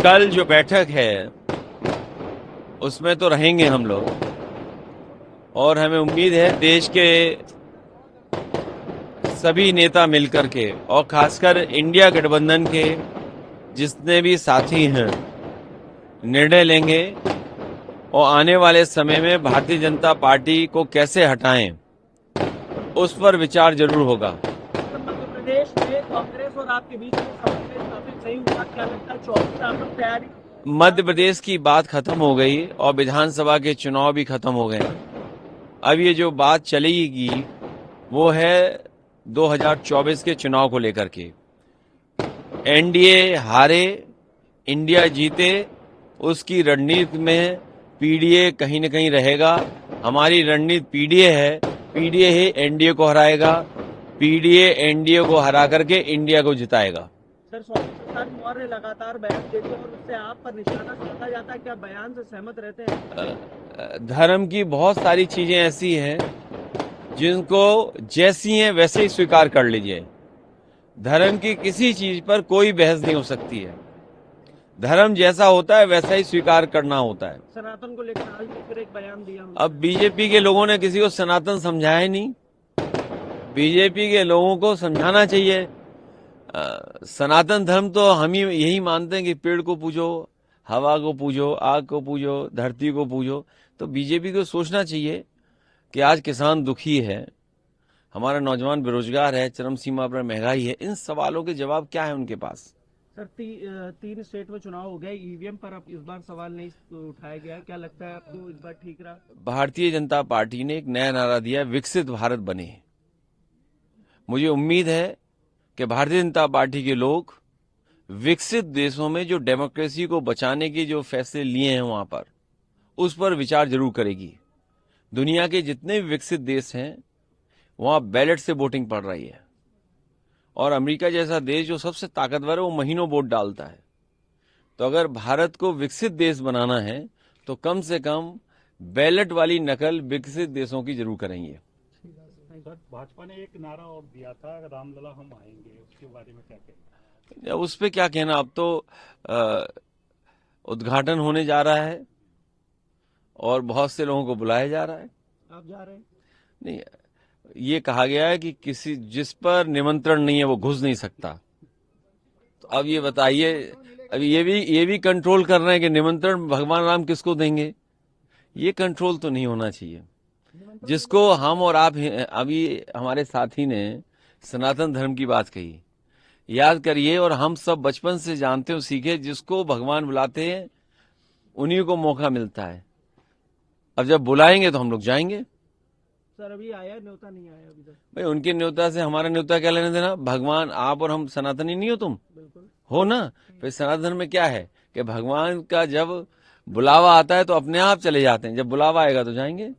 कल जो बैठक है उसमें तो रहेंगे हम लोग, और हमें उम्मीद है देश के सभी नेता मिलकर के और खासकर इंडिया गठबंधन के जितने भी साथी हैं निर्णय लेंगे और आने वाले समय में भारतीय जनता पार्टी को कैसे हटाएं उस पर विचार जरूर होगा। मध्य प्रदेश में कांग्रेस और आपके बीच में समन्वय काफी सही हुआ, क्या लगता है 24 आप लोग तैयारी? मध्य प्रदेश की बात खत्म हो गई और विधानसभा के चुनाव भी खत्म हो गए। अब ये जो बात चलेगी वो है 2024 के चुनाव को लेकर के। एनडीए हारे, इंडिया जीते, उसकी रणनीति में पीडीए कहीं न कहीं रहेगा। हमारी रणनीति पीडीए है, पीडीए ही एनडीए को हराएगा, पीडीए एनडीए को हरा करके इंडिया को जिताएगा। सर, स्वामी प्रसाद मौर्य लगातार बयान देते हैं और उससे आप पर निशाना साधा जाता है, क्या बयान से सहमत रहते हैं? धर्म की बहुत सारी चीजें ऐसी हैं जिनको जैसी हैं वैसे ही स्वीकार कर लीजिए। धर्म की किसी चीज पर कोई बहस नहीं हो सकती है। धर्म जैसा होता है वैसा ही स्वीकार करना होता है। सनातन को लेकर आज भी फिर एक बयान दिया हमने। अब बीजेपी के लोगों ने किसी को सनातन समझाया ही नहीं। बीजेपी के लोगों को समझाना चाहिए। सनातन धर्म तो हम ही यही मानते हैं कि पेड़ को पूजो, हवा को पूजो, आग को पूजो, धरती को पूजो। तो बीजेपी को सोचना चाहिए कि आज किसान दुखी है, हमारा नौजवान बेरोजगार है, चरम सीमा पर महंगाई है। इन सवालों के जवाब क्या है उनके पास? सर, 3 स्टेट में चुनाव हो गए, ईवीएम पर अब इस बार सवाल नहीं उठाया गया, क्या लगता है आपको इस बार ठीक रहा? भारतीय जनता पार्टी ने एक नया नारा दिया, विकसित भारत बने। मुझे उम्मीद है कि भारतीय जनता पार्टी के लोग विकसित देशों में जो डेमोक्रेसी को बचाने के जो फैसले लिए हैं वहां पर उस पर विचार जरूर करेगी। दुनिया के जितने भी विकसित देश हैं वहां बैलेट से वोटिंग पड़ रही है, और अमेरिका जैसा देश जो सबसे ताकतवर है वो महीनों वोट डालता है। तो अगर भारत को विकसित देश बनाना है तो कम से कम बैलेट वाली नकल विकसित देशों की जरूर करेंगे। सर, भाजपा ने एक नारा और दिया था, रामलला हम आएंगे, उसके बारे में क्या कहेंगे? उस पे क्या कहना। अब तो उद्घाटन होने जा रहा है और बहुत से लोगों को बुलाया जा रहा है। आप जा रहे हैं? नहीं, ये कहा गया है कि किसी जिस पर निमंत्रण नहीं है वो घुस नहीं सकता। तो अब ये बताइए, अब ये भी कंट्रोल कर रहे हैं कि निमंत्रण भगवान राम किसको देंगे। ये कंट्रोल तो नहीं होना चाहिए। जिसको हम और आप अभी हमारे साथी ने सनातन धर्म की बात कही, याद करिए, और हम सब बचपन से जानते हो, सीखे, जिसको भगवान बुलाते हैं उन्हीं को मौका मिलता है। अब जब बुलाएंगे तो हम लोग जाएंगे। सर, अभी आया न्योता, नहीं आया अभी तक? भाई उनके न्योता से हमारा न्योता क्या लेने देना। भगवान, आप और हम सनातनी नहीं हो, तुम बिल्कुल हो ना। फिर सनातन धर्म में क्या है कि भगवान का जब बुलावा आता है तो अपने आप चले जाते हैं, जब बुलावा आएगा तो जाएंगे।